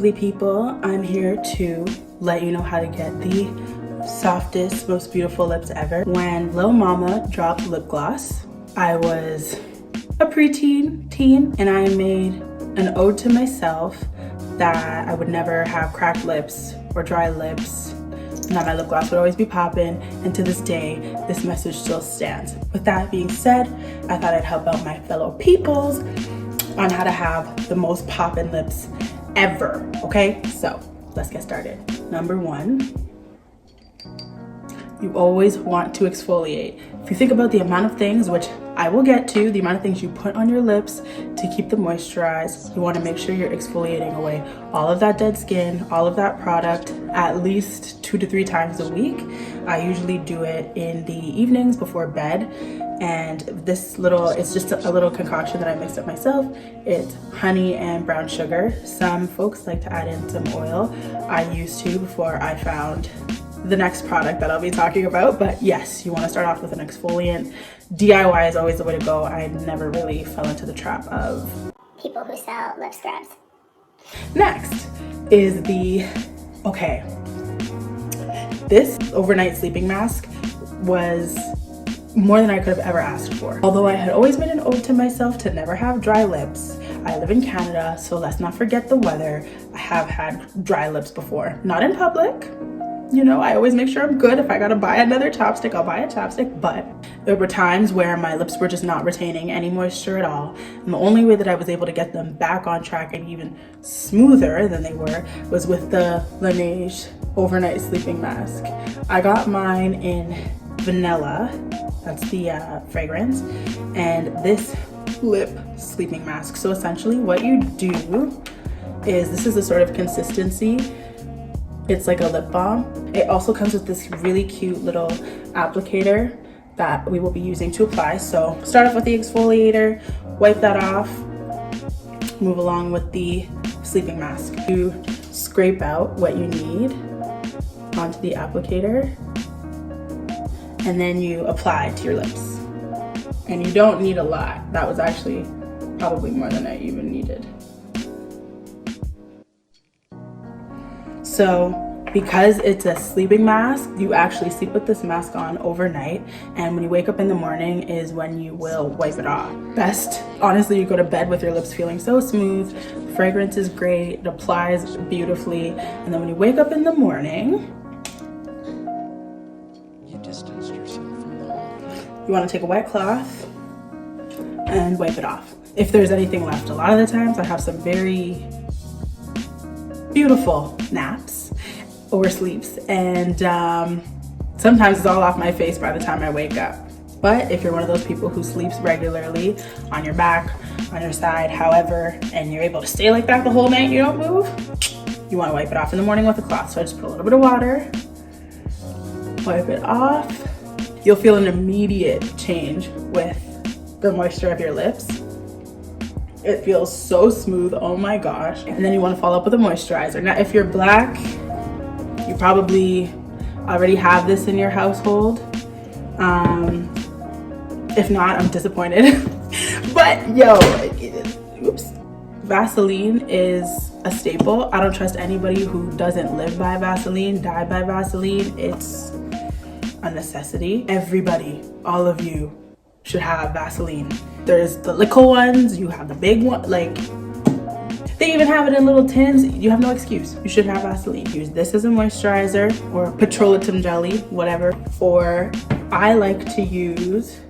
lovely people. I'm here to let you know how to get the softest, most beautiful lips ever. When Lil Mama dropped lip gloss, I was a preteen teen, and I made an ode to myself that I would never have cracked lips or dry lips, and that my lip gloss would always be popping. And to this day, this message still stands. With that being said, I thought I'd help out my fellow peoples on how to have the most poppin' lips ever. Okay, so let's get started. Number one, you always want to exfoliate. If you think about the amount of things, which I will get to, the amount of things you put on your lips to keep them moisturized, you want to make sure you're exfoliating away all of that dead skin, all of that product, at least 2 to 3 times a week. I usually do it in the evenings before bed, and it's just a little concoction that I mixed up myself. It's honey and brown sugar. Some folks like to add in some oil. I used to before I found the next product that I'll be talking about. But yes, you want to start off with an exfoliant. DIY is always the way to go. I never really fell into the trap of people who sell lip scrubs. Next is this overnight sleeping mask was more than I could have ever asked for. Although I had always made an ode to myself to never have dry lips, I live in Canada, so let's not forget the weather. I have had dry lips before, not in public. You know, I always make sure I'm good. If I gotta buy another chapstick, I'll buy a chapstick. But there were times where my lips were just not retaining any moisture at all. And the only way that I was able to get them back on track and even smoother than they were was with the Laneige overnight sleeping mask. I got mine in vanilla, that's the fragrance, and this lip sleeping mask. So essentially what you do is, this is the sort of consistency. It's like a lip balm. It also comes with this really cute little applicator that we will be using to apply. So start off with the exfoliator, wipe that off, move along with the sleeping mask. You scrape out what you need onto the applicator, and then you apply to your lips. And you don't need a lot. That was actually probably more than I even needed. So because it's a sleeping mask, you actually sleep with this mask on overnight, and when you wake up in the morning is when you will wipe it off. Best, honestly, you go to bed with your lips feeling so smooth, the fragrance is great, it applies beautifully, and then when you wake up in the morning, you distanced yourself from the whole. You want to take a wet cloth and wipe it off. If there's anything left, a lot of the times I have some very beautiful naps or sleeps, and sometimes it's all off my face by the time I wake up. But if you're one of those people who sleeps regularly on your back, on your side, however, and you're able to stay like that the whole night, you don't move, you want to wipe it off in the morning with a cloth. So I just put a little bit of water, wipe it off. You'll feel an immediate change with the moisture of your lips. It feels so smooth, oh my gosh. And then you want to follow up with a moisturizer. Now, if you're black, you probably already have this in your household. If not, I'm disappointed. But Vaseline is a staple. I don't trust anybody who doesn't live by Vaseline, die by Vaseline. It's a necessity. Everybody, all of you, should have Vaseline. There's the little ones, you have the big one, like they even have it in little tins. You have no excuse. You should have Vaseline. Use this as a moisturizer or petroleum jelly, whatever. Or I like to use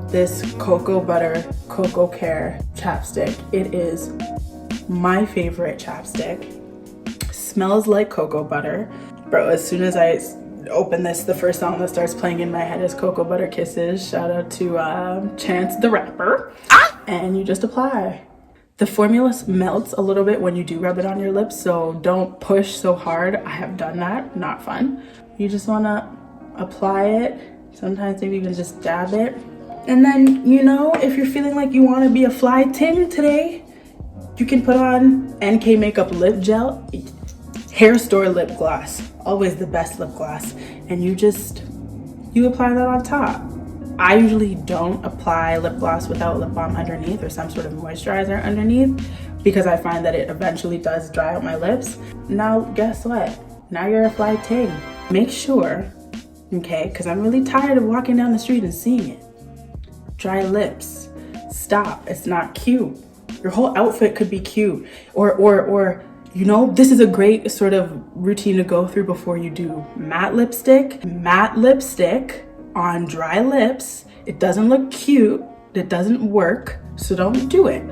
this Cocoa Butter Cocoa Care chapstick. It is my favorite chapstick. Smells like cocoa butter. Bro, as soon as I open this, the first song that starts playing in my head is Cocoa Butter Kisses. Shout out to Chance the Rapper. And you just apply. The formula melts a little bit when you do rub it on your lips, so don't push so hard. I have done that, not fun. You just wanna apply it. Sometimes maybe even just dab it. And then, you know, if you're feeling like you wanna be a fly Tim today, you can put on NK Makeup Lip Gel. Hair Store lip gloss, always the best lip gloss, and you apply that on top. I usually don't apply lip gloss without lip balm underneath or some sort of moisturizer underneath, because I find that it eventually does dry out my lips. Now, guess what? Now you're a fly ting. Make sure, okay, because I'm really tired of walking down the street and seeing it. Dry lips. Stop. It's not cute. Your whole outfit could be cute. Or you know, this is a great sort of routine to go through before you do matte lipstick. Matte lipstick on dry lips. It doesn't look cute. It doesn't work. So don't do it.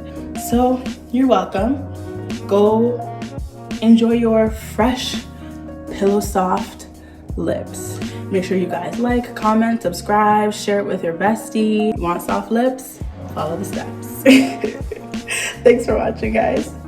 So you're welcome. Go enjoy your fresh, pillow soft lips. Make sure you guys like, comment, subscribe, share it with your bestie. You want soft lips? Follow the steps. Thanks for watching, guys.